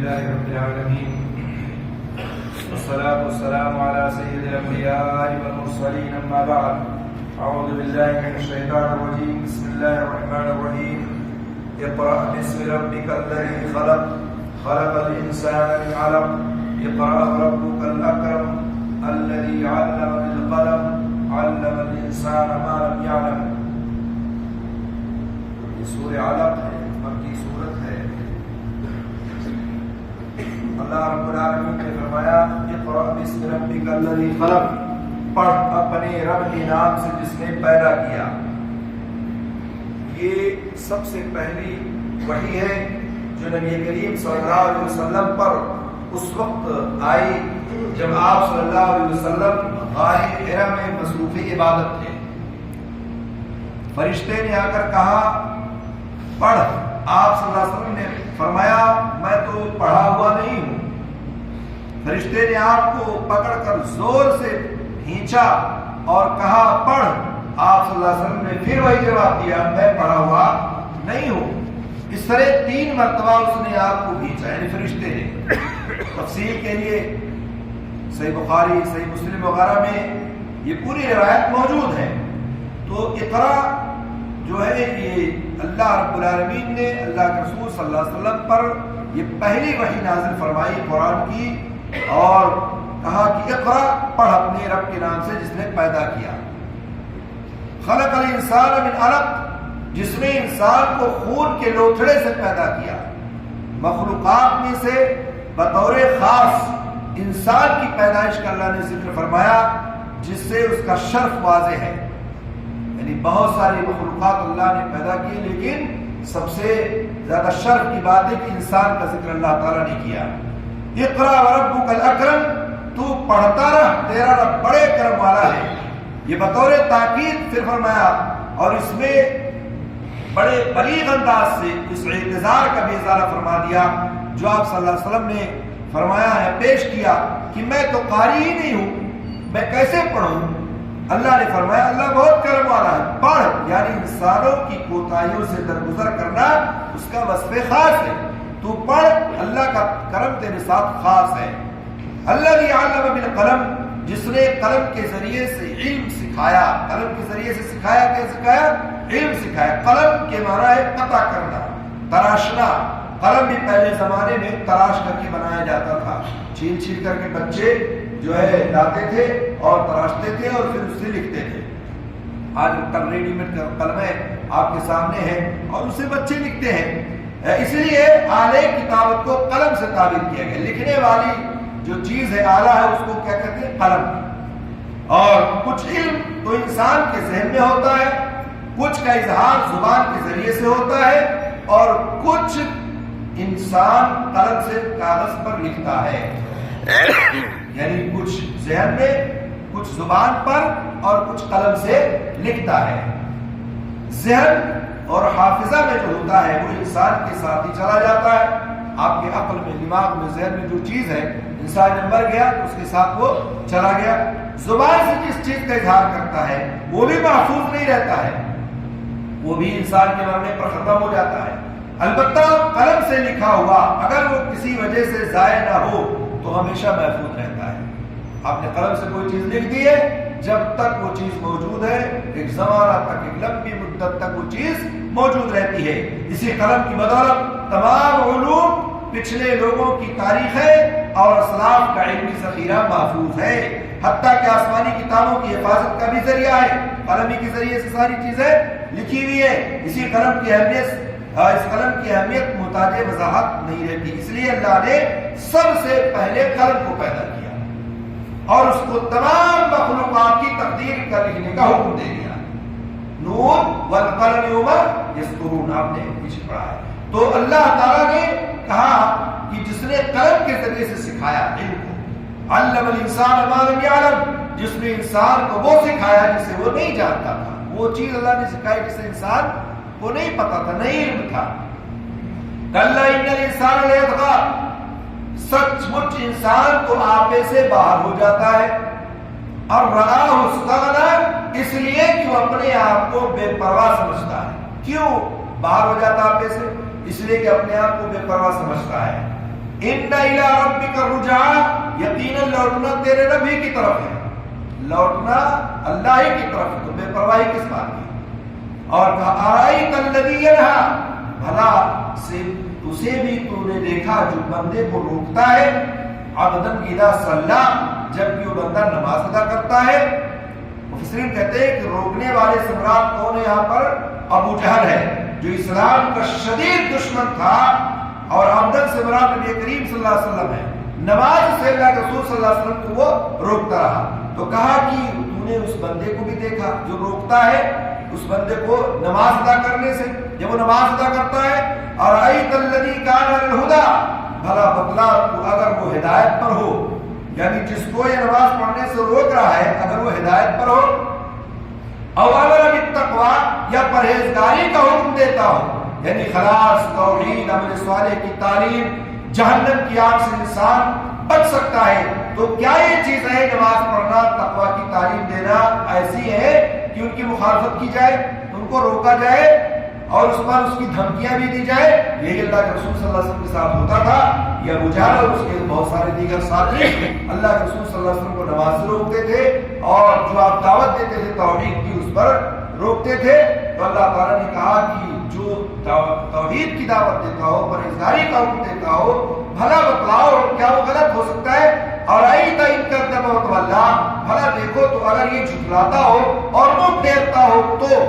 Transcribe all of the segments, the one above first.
لله رب العالمين والصلاة والسلام على سيد الأنبياء والمرسلين أما بعد أعوذ بالله من الشيطان الرجيم بسم الله الرحمن الرحيم اقرأ باسم ربك الذي خلق خلق الإنسان من علق اقرأ ربك الأكرم الذي علم بالقلم علم الإنسان ما لم يعلم. یہ سورہ علق ہے، مکی سورت ہے. اللہ رب العالمین نے فرمایا اقرأ باسم ربک الذی خلق، پڑھ اپنے رب کے نام سے جس نے پیدا کیا. یہ سب سے پہلی وحی ہے جو نبی کریم صلی اللہ علیہ وسلم پر اس وقت آئی جب آپ صلی اللہ علیہ وسلم غار حرا میں مصروف عبادت تھے. فرشتے نے آ کر کہا پڑھ. آپ صلی اللہ علیہ وسلم نے فرمایا میں تو پڑھا ہوا نہیں ہوں. فرشتے نے آپ کو پکڑ کر زور سے کھینچا اور کہا پڑھ. آپ صلی اللہ علیہ وسلم نے پھر وہی جواب دیا میں پڑھا ہوا نہیں ہوں. اس طرح 3 مرتبہ اس نے آپ کو کھینچا، یعنی فرشتے نے. تفصیل کے لیے صحیح بخاری صحیح مسلم وغیرہ میں یہ پوری روایت موجود ہے. تو اقرا جو ہے یہ اللہ رب العالمین نے اللہ کے رسول صلی اللہ علیہ وسلم پر یہ پہلی وحی نازل فرمائی قرآن کی اور کہا کہ اقرا، پڑھ اپنے رب کے نام سے جس نے پیدا کیا. خلق الانسان من علق، جس نے انسان کو خون کے لوتھڑے سے پیدا کیا. مخلوقات میں سے بطور خاص انسان کی پیدائش کا اللہ نے ذکر فرمایا جس سے اس کا شرف واضح ہے. یعنی بہت ساری مخلوقات اللہ نے پیدا کی لیکن سب سے زیادہ شرف کی بات ہے کہ انسان کا ذکر اللہ تعالیٰ نے کیا. اقرأ وربک الاکرم، تو پڑھتا رہ تیرا رب بڑے کرم والا ہے. یہ بطور تاکید پھر فرمایا اور اس میں بڑے بلیغ انداز سے اس اعتذار کا بھی اظہار فرما دیا جو آپ صلی اللہ علیہ وسلم نے فرمایا ہے، پیش کیا کہ میں تو قاری ہی نہیں ہوں، میں کیسے پڑھوں. اللہ نے فرمایا اللہ بہت کرم والا ہے، پڑھ. یعنی انسانوں کی کوتاہیوں سے درگزر کرنا اس کا وصف خاص ہے. تو پڑھ، اللہ کا کرم تیرے ساتھ خاص ہے. الذی علم بالقلم، جس نے قلم کے ذریعے سے علم سکھایا. قلم کے ذریعے سے سکھایا، کیا سکھایا؟ علم سکھایا. قلم کے معنی ہے قطع کرنا، تراشنا. قلم بھی پہلے زمانے میں تراش کر کے بنایا جاتا تھا. چھیل چھیل کر کے بچے جو ہے لاتے تھے اور تراشتے تھے اور پھر اس سے لکھتے تھے. آج کل ریڈی میڈ قلمیں آپ کے سامنے ہیں اور اسے بچے لکھتے ہیں. اس لیے آلے کتابت کو قلم سے تعبیر کیا گیا. لکھنے والی جو چیز ہے آلہ ہے اس کو کیا کہتے ہیں؟ قلم. اور کچھ علم تو انسان کے ذہن میں ہوتا ہے، کچھ کا اظہار زبان کے ذریعے سے ہوتا ہے اور کچھ انسان قلم سے کاغذ پر لکھتا ہے. یعنی کچھ ذہن میں، کچھ زبان پر اور کچھ قلم سے لکھتا ہے. ذہن اور حافظہ میں جو ہوتا ہے وہ انسان کے ساتھ ہی چلا جاتا ہے. آپ کے عقل میں، دماغ میں، ذہن میں جو چیز ہے انسان نے مر گیا تو اس کے ساتھ وہ چلا گیا. زبان سے جس چیز کا اظہار کرتا ہے وہ بھی محفوظ نہیں رہتا ہے، وہ بھی انسان کے مرنے پر ختم ہو جاتا ہے. البتہ قلم سے لکھا ہوا اگر وہ کسی وجہ سے ضائع نہ ہو تو ہمیشہ محفوظ رہتا ہے. آپ نے قلم سے کوئی چیز لکھ دی ہے، جب تک وہ چیز موجود ہے ایک زمانہ تک، ایک لمبی مدت تک وہ چیز موجود رہتی ہے. اسی قلم کی بدولت تمام علوم، پچھلے لوگوں کی تاریخیں اور اسلاف کا علمی ذخیرہ محفوظ ہے. حتیٰ کہ آسمانی کتابوں کی حفاظت کا بھی ذریعہ ہے. قلم کے ذریعے سے ساری چیزیں لکھی ہوئی ہے. اسی قلم کی اہمیت، اس قلم کی اہمیت محتاج وضاحت نہیں رہتی. اس لیے اللہ نے سب سے پہلے قلم کو پیدا کیا اور اس کو تمام مخلوقات کی تقدیر کا لکھنے کا حکم دے دیا. نون والقلم وما یسطرون، آپ نے پیچھے پڑھا ہے. تو اللہ تعالیٰ نے کہا کہ جس نے قلم کے ذریعے سے سکھایا علم کو، علم الانسان ما لم یعلم، جس نے انسان کو وہ سکھایا جسے وہ نہیں جانتا تھا. وہ چیز اللہ نے سکھائی جسے انسان کو نہیں پتا تھا، نہیں علم تھا. کلا ان الانسان لیطغی، سچ مچ انسان تو آپے سے باہر ہو جاتا ہے. اور رآہ استغنی، اس لیے کہ وہ اپنے آپ کو بے پرواہ سمجھتا ہے. کیوں باہر ہو جاتا آپے سے؟ اس لیے کہ اپنے آپ کو بے پرواہ سمجھتا ہے. ان الی ربک الرجعا، یقیناً لوٹنا تیرے رب ہی کی طرف ہے، لوٹنا اللہ ہی کی طرف ہے، تو بے پرواہی کس بات کی؟ اور کہا ارائیت الذی ینہا، بھلا سے اسے بھی تو نے دیکھا جو بندے کو روکتا ہے، عبدن اذا صلی، جب بھی وہ بندہ نماز ادا کرتا ہے۔ مفسرین کہتے ہیں کہ روکنے والے سے مراد کون ہے یہاں پر؟ ابو جہل ہے، جو اسلام کا شدید دشمن تھا، اور عبدن سے مراد نبی کریم صلی اللہ علیہ وسلم ہے، نماز سے اللہ کے رسول صلی اللہ علیہ وسلم کو وہ روکتا رہا۔ تو کہا کہ تو نے اس بندے کو بھی دیکھا جو روکتا ہے اس بندے کو نماز ادا کرنے سے، جب وہ نماز ادا کرتا ہے، ارائیت الذی کان علی الہدی، بھلا بتلا تو اگر وہ ہدایت پر ہو، یعنی جس کو یہ نماز پڑھنے سے روک رہا ہے اگر وہ ہدایت پر ہو، او امر بالتقوی، یا پرہیزگاری کا حکم دیتا ہو، یعنی خلاص، توحید، عمل صالح کی تعلیم، جہنم کی آگ سے انسان بچ سکتا ہے، تو کیا یہ چیز ہے نماز پڑھنا، تقوی کی تعلیم دینا ایسی ہے کہ ان کی مخالفت کی جائے، ان کو روکا جائے اور اس پر اس کی دھمکیاں بھی دی جائے؟ یہی اللہ کے رسول صلی اللہ علیہ وسلم کے ساتھ ہوتا تھا۔ یہ ابو جہل اور اس کے بہت سارے دیگر ساتھی اللہ کے رسول صلی اللہ علیہ وسلم کو نماز سے روکتے تھے، اور جو آپ دعوت دیتے تھے توحید کی اس پر روکتے تھے۔ تو اللہ تعالیٰ نے کہا کہ جو توحید کی دعوت دیتا ہو، پرہیزگاری کا حکم دیتا ہو، بھلا بتلاؤ کیا وہ غلط ہو سکتا ہے؟ اور ارائیت ان کذب وتولی، بھلا دیکھو تو اگر یہ جھٹلاتا ہو اور منہ پھیرتا ہو تو،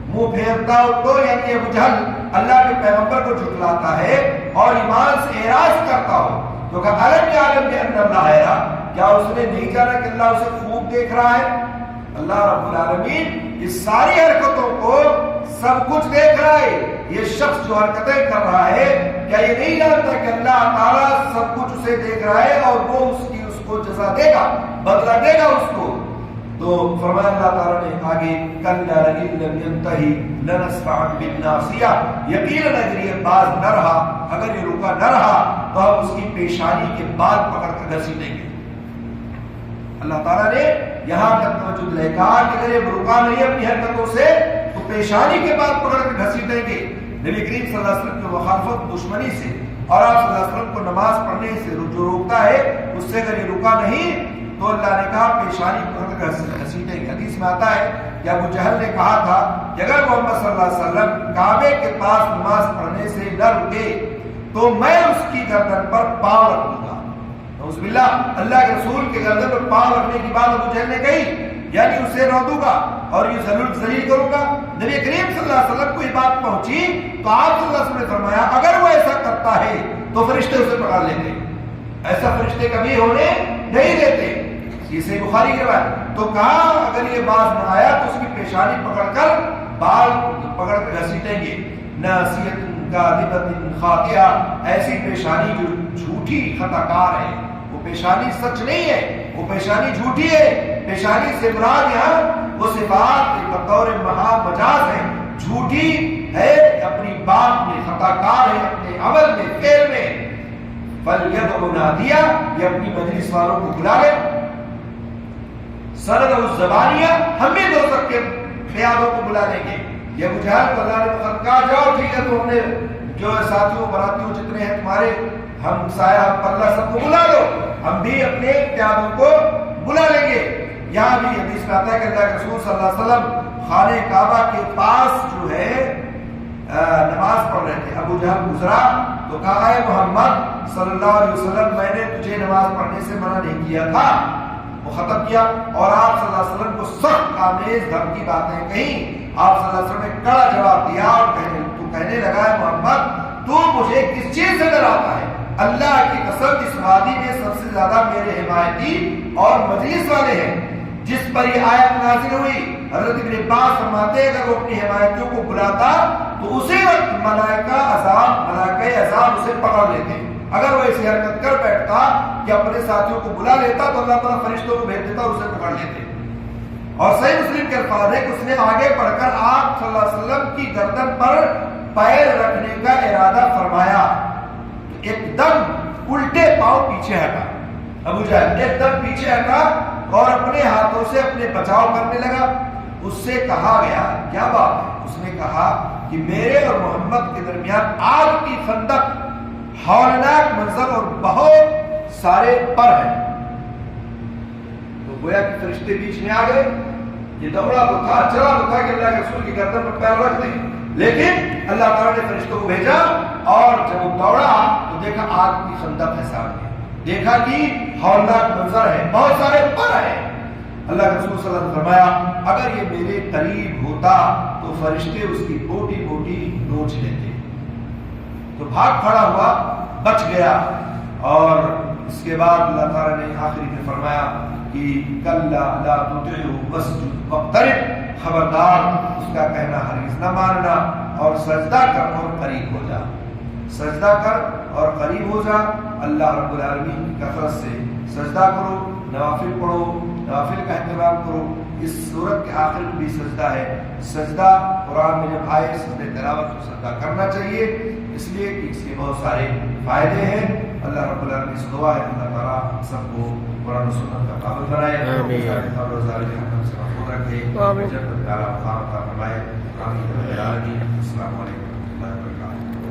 منہ پھیرتا ہو تو یعنی ابو جہل اللہ کے پیغمبر کو جھٹلاتا ہے اور ایمان سے اعراض کرتا ہو، تو کہا الم یعلم بان اللہ یرا، کیا اس نے نہیں جانا کہ اللہ اسے خوب دیکھ رہا ہے؟ اللہ رب العالمین اس ساری حرکتوں کو سب کچھ دیکھ رہا ہے۔ یہ شخص جو حرکتیں کر رہا ہے کیا یہ نہیں جانتا کہ اللہ تعالیٰ سب کچھ اسے دیکھ رہا ہے اور وہ اس کو جزا دے گا، بدلہ دے گا اس کو؟ تو فرمایا اللہ تعالیٰ نے آگے کلا لئن لم ينتہی لنسفعا بالناصیہ، یقیناً اگر یہ باز نہ رہا، اگر یہ رکا نہ رہا تو ہم اس کی پیشانی کے بال پکڑ کر گھسیٹیں گے۔ اللہ تعالیٰ نے یہاں تک توجہ دلائی، کہا کہ اگر یہ رکا نہیں اپنی حرکتوں سے تو پیشانی کے بال پکڑ کر گھسیٹیں گے۔ نبی کریم صلی اللہ علیہ وسلم کی مخالفت، دشمنی سے، اور آپ صلی اللہ علیہ وسلم کو نماز پڑھنے سے جو روکتا ہے اس سے اگر یہ رکا نہیں تو اللہ نے کہا پیشانی پکڑ کر گھسیٹیں گے۔ حدیث میں آتا ہے کہ ابو جہل نے کہا تھا کہ اگر محمد صلی اللہ علیہ وسلم کعبے کے پاس نماز پڑھنے سے نہ رکے تو میں اس کی گردن پر پاؤں رکھ دوں گا۔ نعوذ باللہ، اللہ کے رسول کے گردن پر پاؤں رکھنے کی بات ابو جہل نے کہی، یعنی اسے رو دوں گا اور یہ ذلیل کروں گا۔ نبی کریم صلی اللہ علیہ وسلم کو یہ بات پہنچی تو آپ صلی اللہ علیہ وسلم نے فرمایا اگر وہ ایسا کرتا ہے تو فرشتے اسے پکڑ لیتے، ایسا فرشتے کبھی ہونے نہیں دیتے، یہ صحیح بخاری کی روایت۔ تو کہا اگر یہ باز نہ آیا تو اس کی پیشانی پکڑ کر بال پکڑ کر گھسیٹیں گے۔ ناصیۃ کاذبۃ خاطئہ، ایسی پیشانی جو جھوٹی خطا کار ہے، وہ پیشانی سچ نہیں ہے، وہ پیشانی جھوٹی ہے۔ پیشانی سے مراد یہاں وہ صفات بطور مجاز ہے، جھوٹی ہے، اپنی بات میں خطا کار ہے، اپنے عمل میں، فعل میں۔ فَلْيَدْعُ نَادِيَهُ، یہ اپنی مجلس والوں کو بلا لے۔ سرد الزبانیہ، ہم بھی دو سب کے قیادوں کو بلا لیں گے۔ یہ ابو جہل کو اللہ نے کہا جاؤ ٹھیک ہے، تو ہم نے جو ساتھیوں براتیوں جتنے ہیں تمہارے، ہم سایہ پلہ سب کو بلا لو، ہم بھی اپنے قیادوں کو بلا لیں گے۔ یہاں بھی حدیث میں آتا ہے کہ اللہ کے رسول صلی اللہ علیہ وسلم خانہ کعبہ کے پاس جو ہے نماز پڑھ رہے تھے، ابو جہل گزرا تو کہا اے محمد صلی اللہ علیہ وسلم، میں نے تجھے نماز پڑھنے سے منع نہیں کیا تھا، وہ ختم کیا، اور آپ صلی اللہ علیہ وسلم کو سخت آمیز دھمکی باتیں کہیں۔ آپ صلی اللہ علیہ وسلم نے کڑا جواب دیا اور کہنے لگا ہے محمد تو مجھے کس چیز سے ڈراتا ہے؟ اللہ کی قسم اس وادی میں سب سے زیادہ میرے حمایتی اور مجلس والے ہیں جس پر یہ آیت نازل ہوئی۔ حضرت ابن عباس فرماتے ہیں اگر وہ اپنی حمایتیوں کو بلاتا تو اسی وقت ملائکہ عذاب اسے پکڑ لیتے۔ اگر وہ ایسی حرکت کر بیٹھتا کہ اپنے ساتھیوں کو بلا لیتا تو اللہ تعالیٰ فرشتوں کو بھیج دیتا اور اسے پکڑ لیتے۔ اور صحیح مسلم کے الفاظ ہے کہ اس نے آگے بڑھ کر آپ صلی اللہ علیہ وسلم کی گردن پر پیر رکھنے کا ارادہ فرمایا، ایک دم الٹے پاؤں پیچھے ہٹا، ابو جہل ایک دم پیچھے ہٹا اور اپنے ہاتھوں سے اپنے بچاؤ کرنے لگا۔ اس سے کہا گیا کیا بات ہے؟ اس نے کہا کہ میرے اور محمد کے درمیان آگ کی خندق، ہولناک منظر اور بہت سارے پر ہیں. تو گویا کہ فرشتے بیچ میں آ گئے. یہ دوڑا تو تھا, چلا تو تھا کہ اللہ کے رسول کی گردن پر پیر رکھ دیں, لیکن اللہ تعالیٰ نے فرشتوں کو بھیجا, اور جب وہ دوڑا تو دیکھا آگ کی خندق ہے سامنے, دیکھا کہ ہولناک منظر ہے, بہت سارے پر ہیں. اللہ کے رسول صلی اللہ علیہ وسلم نے فرمایا اگر یہ میرے قریب ہوتا تو فرشتے اس کی بوٹی بوٹی نوچ لیتے. تو بھاگ کھڑا ہوا, بچ گیا. اور اس کے بعد اللہ تعالیٰ نے آخری میں فرمایا کہ کلا لا تطعه واسجد واقترب, خبردار اس کا کہنا ہرگز نہ ماننا, اور سجدہ کر اور قریب ہو جا. سجدہ کر اور قریب ہو جا. اللہ رب العالمین کی کثرت سے سجدہ کرو, نوافل پڑھو, نوافل کا اہتمام کرو. اس سورت کے آخر میں بھی سجدہ ہے. سجدہ قرآن میں جب آئے سجدہ تلاوت کو سجدہ کرنا چاہیے, اس لیے کہ اس کے بہت سارے فائدے ہیں. اللہ رب العالمین سے دعا ہے اللہ تعالیٰ ہم سب کو قرآن و سنت کا پابند بنائے, سے محفوظ رکھے, جب تک پیارا مقام عطا فرمائے. آمین. السلام علیکم.